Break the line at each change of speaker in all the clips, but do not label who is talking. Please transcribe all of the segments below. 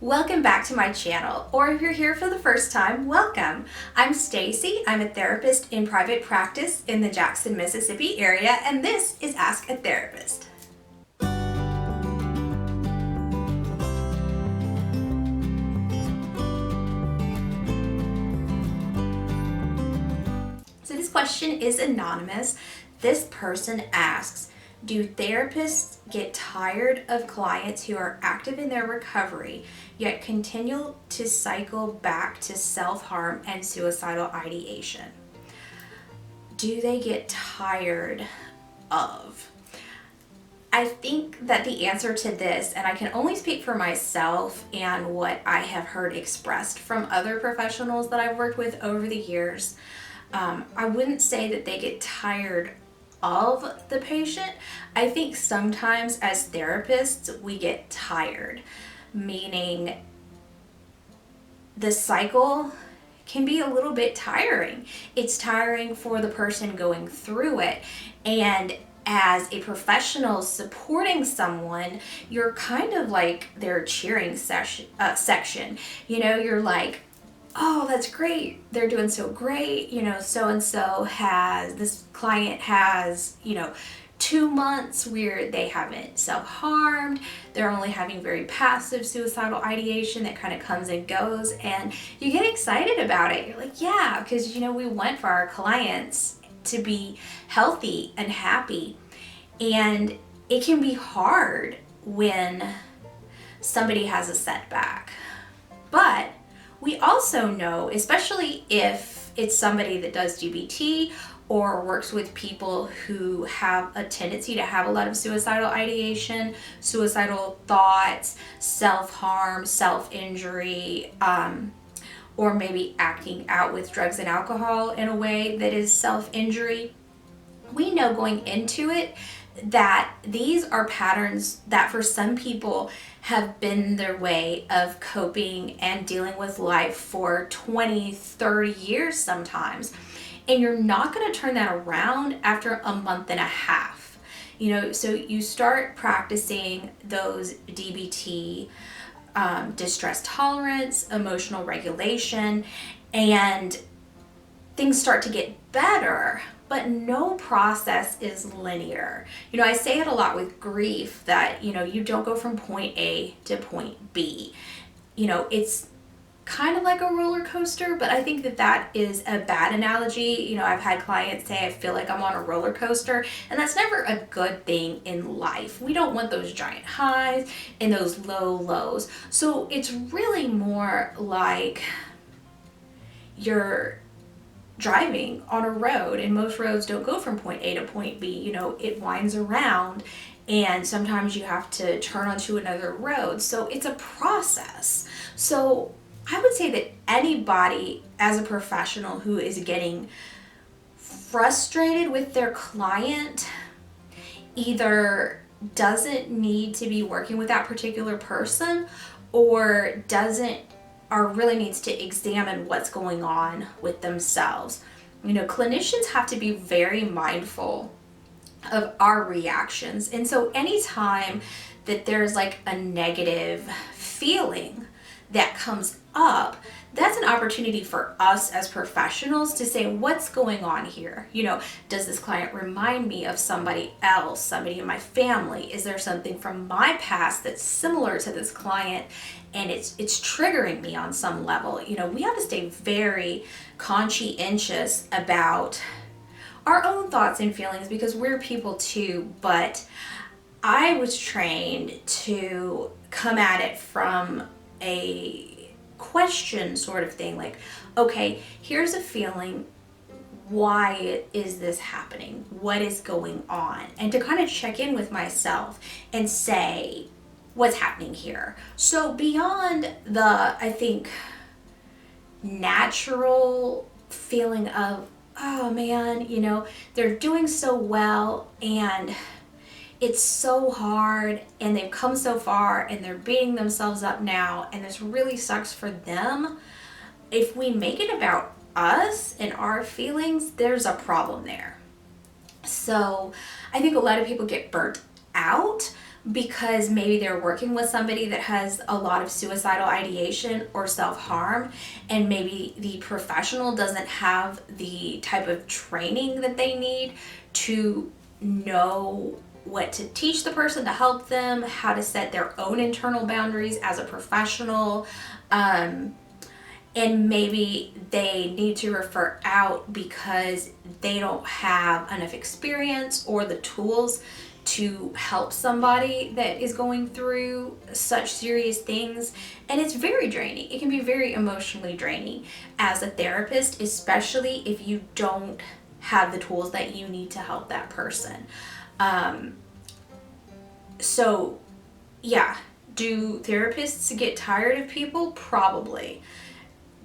Welcome back to my channel, or if you're here for the first time, welcome. I'm Stacy. I'm a therapist in private practice in the Jackson, Mississippi area, and this is Ask a Therapist. So this question is anonymous. This person asks, do therapists get tired of clients who are active in their recovery, yet continue to cycle back to self-harm and suicidal ideation? Do they get tired of? I think that the answer to this, and I can only speak for myself and what I have heard expressed from other professionals that I've worked with over the years, I wouldn't say that they get tired of the patient. I think sometimes as therapists we get tired, meaning the cycle can be a little bit tiring. It's tiring for the person going through it, and as a professional supporting someone, you're kind of like their cheering section. You're like, oh, that's great, they're doing so great, so-and-so this client has 2 months where they haven't self-harmed, they're only having very passive suicidal ideation that kind of comes and goes, and you get excited about it. You're like, yeah, because we want for our clients to be healthy and happy, and it can be hard when somebody has a setback. But we also know, especially if it's somebody that does GBT or works with people who have a tendency to have a lot of suicidal ideation, suicidal thoughts, self-harm, self-injury, or maybe acting out with drugs and alcohol in a way that is self-injury. We know going into it that these are patterns that for some people have been their way of coping and dealing with life for 20, 30 years sometimes. And you're not going to turn that around after a month and a half. So you start practicing those DBT, distress tolerance, emotional regulation, and things start to get better. But no process is linear. I say it a lot with grief that, you don't go from point A to point B. It's kind of like a roller coaster, but I think that is a bad analogy. I've had clients say, I feel like I'm on a roller coaster, and that's never a good thing in life. We don't want those giant highs and those low lows. So it's really more like you're driving on a road, and most roads don't go from point A to point B. It winds around, and sometimes you have to turn onto another road. So it's a process. So I would say that anybody as a professional who is getting frustrated with their client either doesn't need to be working with that particular person or really needs to examine what's going on with themselves. Clinicians have to be very mindful of our reactions. And so anytime that there's like a negative feeling that comes up, that's an opportunity for us as professionals to say, what's going on here? Does this client remind me of somebody else, somebody in my family? Is there something from my past that's similar to this client and it's triggering me on some level? We have to stay very conscientious about our own thoughts and feelings because we're people too. But I was trained to come at it from a question sort of thing, like, okay, here's a feeling, why is this happening, what is going on, and to kind of check in with myself and say, what's happening here? So beyond the, I think, natural feeling of, oh man, they're doing so well and it's so hard and they've come so far and they're beating themselves up now and this really sucks for them. If we make it about us and our feelings, there's a problem there. So I think a lot of people get burnt out because maybe they're working with somebody that has a lot of suicidal ideation or self-harm, and maybe the professional doesn't have the type of training that they need to know what to teach the person to help them, how to set their own internal boundaries as a professional. And maybe they need to refer out because they don't have enough experience or the tools to help somebody that is going through such serious things. And it's very draining. It can be very emotionally draining as a therapist, especially if you don't have the tools that you need to help that person. So yeah, do therapists get tired of people? Probably.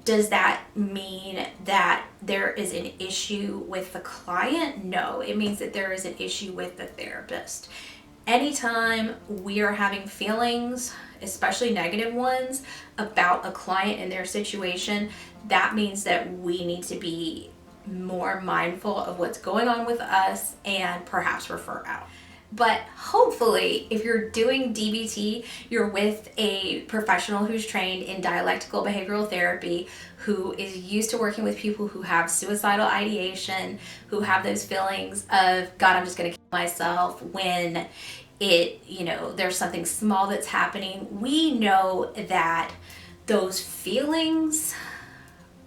Does that mean that there is an issue with the client? No, it means that there is an issue with the therapist. Anytime we are having feelings, especially negative ones, about a client and their situation, that means that we need to be more mindful of what's going on with us and perhaps refer out. But hopefully, if you're doing DBT, you're with a professional who's trained in dialectical behavioral therapy, who is used to working with people who have suicidal ideation, who have those feelings of, God, I'm just going to kill myself when there's something small that's happening. We know that those feelings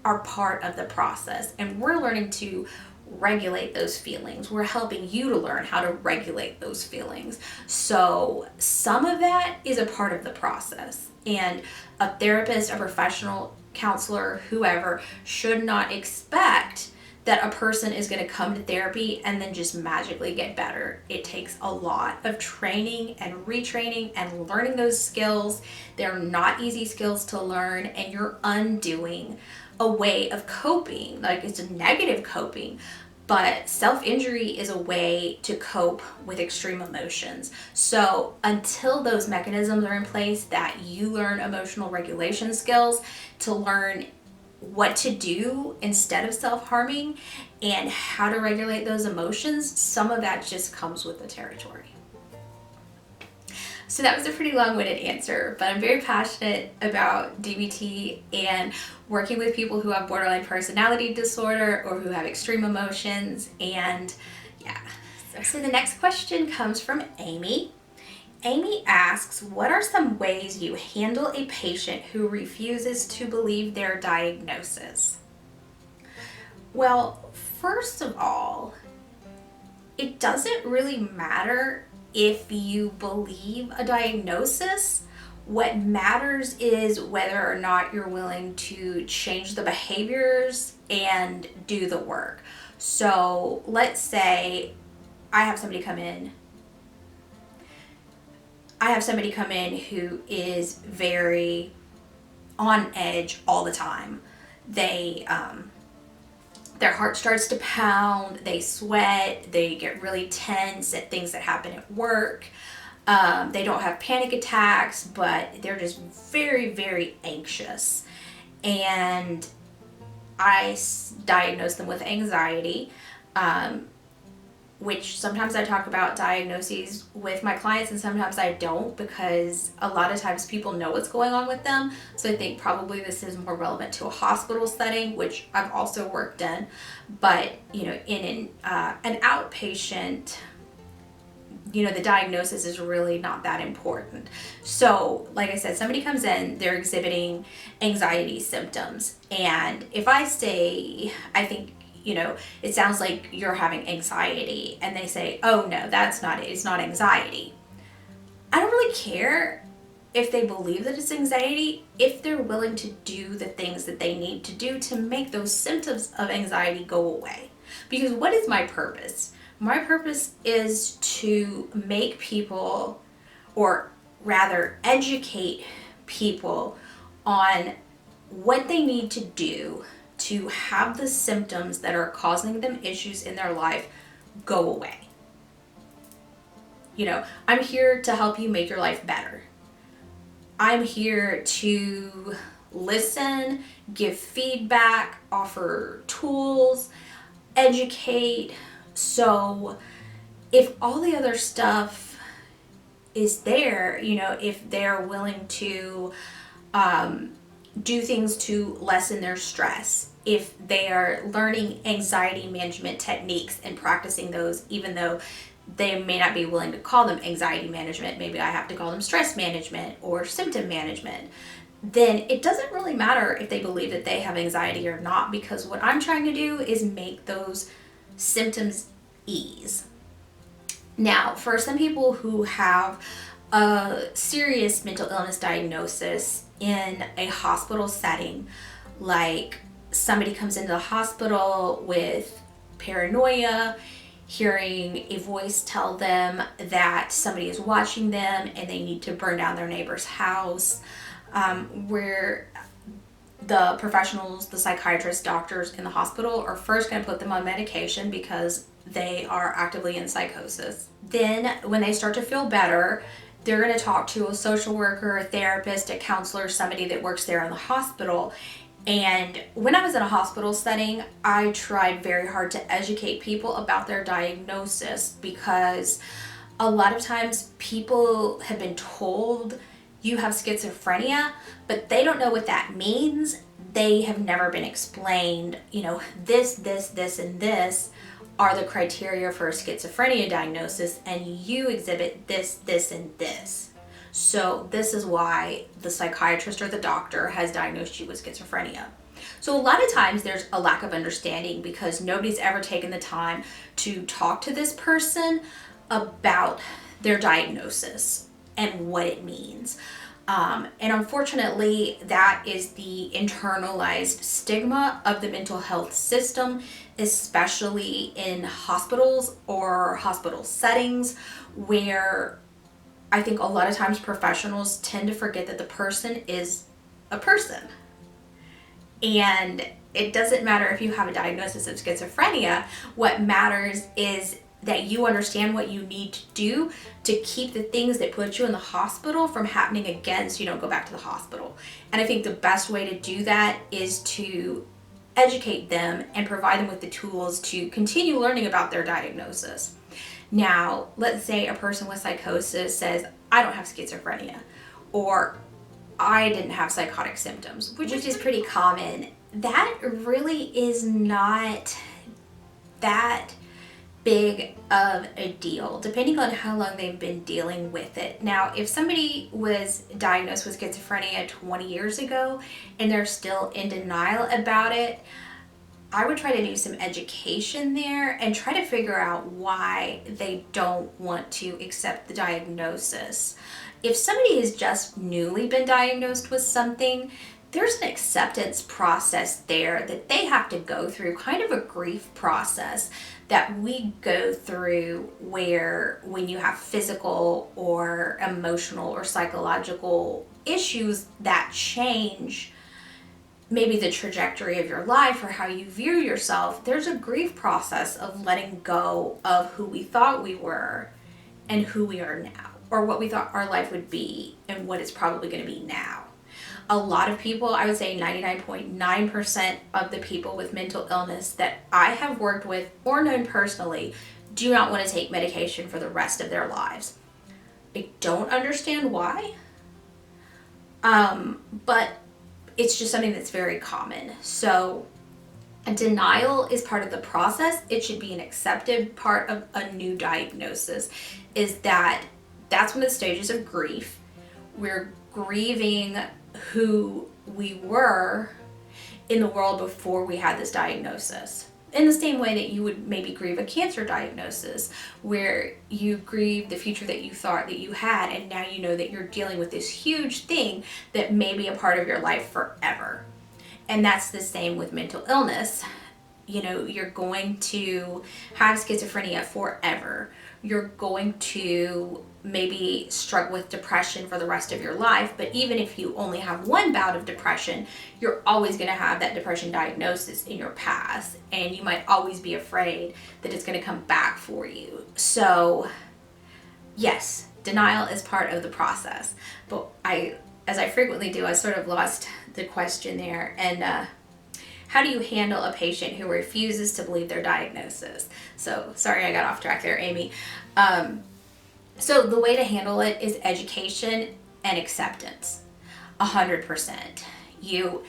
are part of the process, and we're learning to regulate those feelings. We're helping you to learn how to regulate those feelings. So some of that is a part of the process, and a therapist, a professional counselor, whoever, should not expect that a person is going to come to therapy and then just magically get better. It takes a lot of training and retraining and learning those skills. They're not easy skills to learn, and you're undoing a way of coping. Like, it's a negative coping, but self-injury is a way to cope with extreme emotions. So until those mechanisms are in place, that you learn emotional regulation skills to learn what to do instead of self-harming and how to regulate those emotions, some of that just comes with the territory. So that was a pretty long-winded answer, but I'm very passionate about DBT and working with people who have borderline personality disorder or who have extreme emotions. And yeah. So the next question comes from Amy. Amy asks, what are some ways you handle a patient who refuses to believe their diagnosis? Well, first of all, it doesn't really matter if you believe a diagnosis. What matters is whether or not you're willing to change the behaviors and do the work. So let's say I have somebody come in who is very on edge all the time. Their heart starts to pound, they sweat, they get really tense at things that happen at work. They don't have panic attacks, but they're just very, very anxious. And I diagnose them with anxiety, which sometimes I talk about diagnoses with my clients and sometimes I don't, because a lot of times people know what's going on with them. So I think probably this is more relevant to a hospital setting, which I've also worked in. But, in an outpatient, the diagnosis is really not that important. So, like I said, somebody comes in, they're exhibiting anxiety symptoms. And if I say, I think, it sounds like you're having anxiety, and they say, oh no, that's not it, it's not anxiety. I don't really care if they believe that it's anxiety, if they're willing to do the things that they need to do to make those symptoms of anxiety go away. Because what is my purpose? My purpose is to make people, or rather educate people, on what they need to do to have the symptoms that are causing them issues in their life go away. I'm here to help you make your life better. I'm here to listen, give feedback, offer tools, educate. So if all the other stuff is there, if they're willing to do things to lessen their stress, if they are learning anxiety management techniques and practicing those, even though they may not be willing to call them anxiety management, maybe I have to call them stress management or symptom management, then it doesn't really matter if they believe that they have anxiety or not, because what I'm trying to do is make those symptoms ease. Now, for some people who have a serious mental illness diagnosis in a hospital setting, like somebody comes into the hospital with paranoia, hearing a voice tell them that somebody is watching them and they need to burn down their neighbor's house, where the professionals, the psychiatrists, doctors in the hospital are first going to put them on medication because they are actively in psychosis. Then when they start to feel better, they're going to talk to a social worker, a therapist, a counselor, somebody that works there in the hospital. And when I was in a hospital setting, I tried very hard to educate people about their diagnosis, because a lot of times people have been told you have schizophrenia, but they don't know what that means. They have never been explained, this, and this are the criteria for a schizophrenia diagnosis, and you exhibit this, and this. So this is why the psychiatrist or the doctor has diagnosed you with schizophrenia. So a lot of times there's a lack of understanding because nobody's ever taken the time to talk to this person about their diagnosis and what it means. And unfortunately, that is the internalized stigma of the mental health system, especially in hospitals or hospital settings, where I think a lot of times professionals tend to forget that the person is a person. And it doesn't matter if you have a diagnosis of schizophrenia. What matters is that you understand what you need to do to keep the things that put you in the hospital from happening again, so you don't go back to the hospital. And I think the best way to do that is to educate them and provide them with the tools to continue learning about their diagnosis. Now, let's say a person with psychosis says, I don't have schizophrenia, or I didn't have psychotic symptoms, which is pretty common. That really is not that big of a deal, depending on how long they've been dealing with it. Now, if somebody was diagnosed with schizophrenia 20 years ago and they're still in denial about it, I would try to do some education there and try to figure out why they don't want to accept the diagnosis. If somebody has just newly been diagnosed with something, there's an acceptance process there that they have to go through, kind of a grief process that we go through, where when you have physical or emotional or psychological issues that change maybe the trajectory of your life or how you view yourself, there's a grief process of letting go of who we thought we were and who we are now, or what we thought our life would be and what it's probably going to be now. A lot of people, I would say 99.9% of the people with mental illness that I have worked with or known personally do not want to take medication for the rest of their lives. I don't understand why, but it's just something that's very common. So denial is part of the process. It should be an accepted part of a new diagnosis, that's one of the stages of grief. We're grieving who we were in the world before we had this diagnosis. In the same way that you would maybe grieve a cancer diagnosis, where you grieve the future that you thought that you had, and now you know that you're dealing with this huge thing that may be a part of your life forever. And that's the same with mental illness. You're going to have schizophrenia forever. You're going to maybe struggle with depression for the rest of your life, but even if you only have one bout of depression, you're always going to have that depression diagnosis in your past, and you might always be afraid that it's going to come back for you. So yes, denial is part of the process, but as I frequently do, I sort of lost the question there. And how do you handle a patient who refuses to believe their diagnosis? So sorry, I got off track there, Amy. So the way to handle it is education and acceptance. 100%. You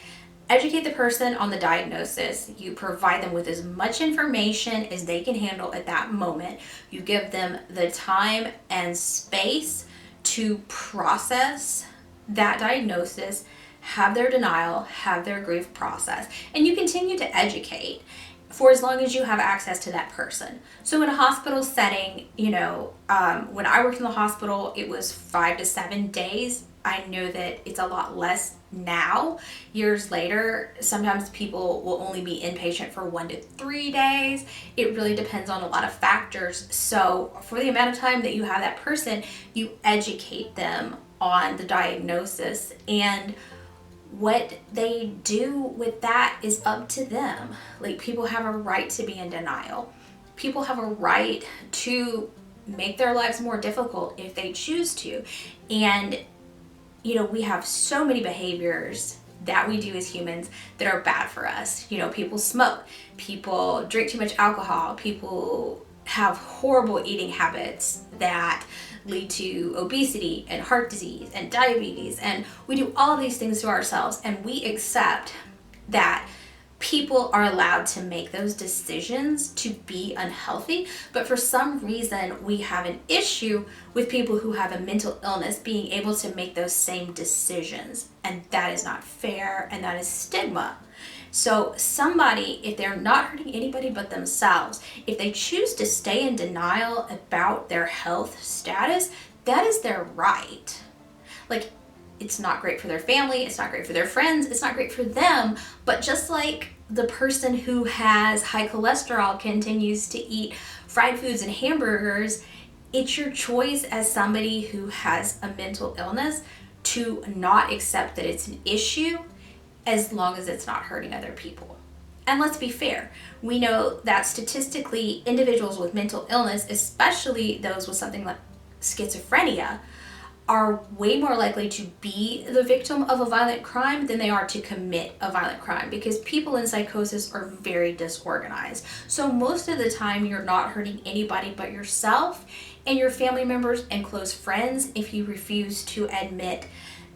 educate the person on the diagnosis. You provide them with as much information as they can handle at that moment. You give them the time and space to process that diagnosis, have their denial, have their grief process, and you continue to educate for as long as you have access to that person. So in a hospital setting, when I worked in the hospital, it was 5 to 7 days. I know that it's a lot less now. Years later, sometimes people will only be inpatient for 1 to 3 days. It really depends on a lot of factors. So for the amount of time that you have that person, you educate them on the diagnosis, and what they do with that is up to them. Like, people have a right to be in denial. People have a right to make their lives more difficult if they choose to. And, we have so many behaviors that we do as humans that are bad for us. People smoke, people drink too much alcohol, people have horrible eating habits that lead to obesity and heart disease and diabetes, and we do all these things to ourselves, and we accept that people are allowed to make those decisions to be unhealthy. But for some reason, we have an issue with people who have a mental illness being able to make those same decisions, and that is not fair, and that is stigma. So somebody, if they're not hurting anybody but themselves, if they choose to stay in denial about their health status, that is their right. Like, it's not great for their family, it's not great for their friends, it's not great for them, but just like the person who has high cholesterol continues to eat fried foods and hamburgers, it's your choice as somebody who has a mental illness to not accept that it's an issue, as long as it's not hurting other people. And let's be fair, we know that statistically, individuals with mental illness, especially those with something like schizophrenia, are way more likely to be the victim of a violent crime than they are to commit a violent crime, because people in psychosis are very disorganized. So most of the time, you're not hurting anybody but yourself and your family members and close friends if you refuse to admit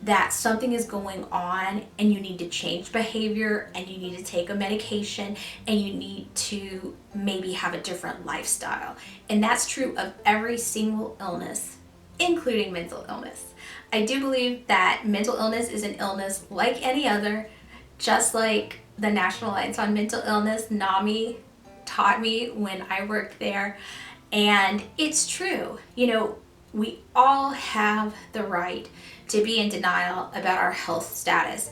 that something is going on and you need to change behavior and you need to take a medication and you need to maybe have a different lifestyle. And that's true of every single illness, including mental illness. I do believe that mental illness is an illness like any other, just like the National Alliance on Mental Illness, NAMI, taught me when I worked there. And it's true. We all have the right to be in denial about our health status,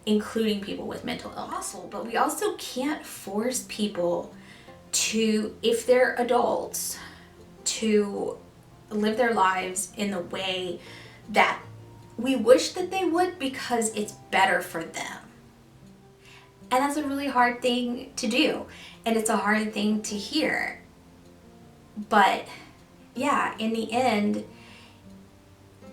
including people with mental illness. But we also can't force people to, if they're adults, to live their lives in the way that we wish that they would, because it's better for them. And that's a really hard thing to do, and it's a hard thing to hear. But yeah, in the end,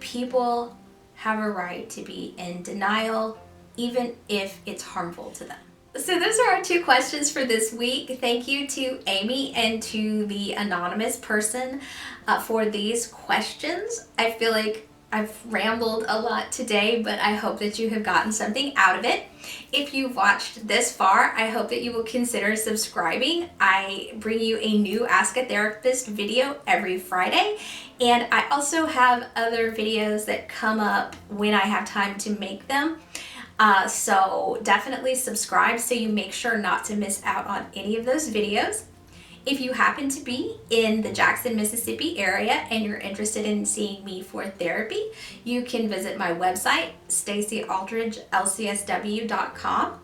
people have a right to be in denial, even if it's harmful to them. So those are our 2 questions for this week. Thank you to Amy and to the anonymous person for these questions. I feel like I've rambled a lot today, but I hope that you have gotten something out of it. If you've watched this far, I hope that you will consider subscribing. I bring you a new Ask a Therapist video every Friday, and I also have other videos that come up when I have time to make them. So definitely subscribe so you make sure not to miss out on any of those videos. If you happen to be in the Jackson, Mississippi area and you're interested in seeing me for therapy, you can visit my website, StaceyAldridgeLCSW.com.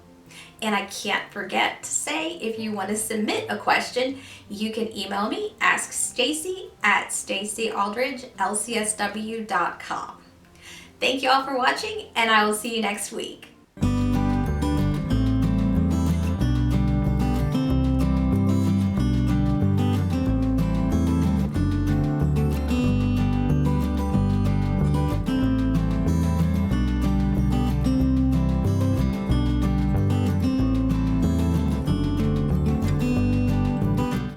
And I can't forget to say, if you want to submit a question, you can email me, AskStacey@StaceyAldridgeLCSW.com. Thank you all for watching, and I will see you next week.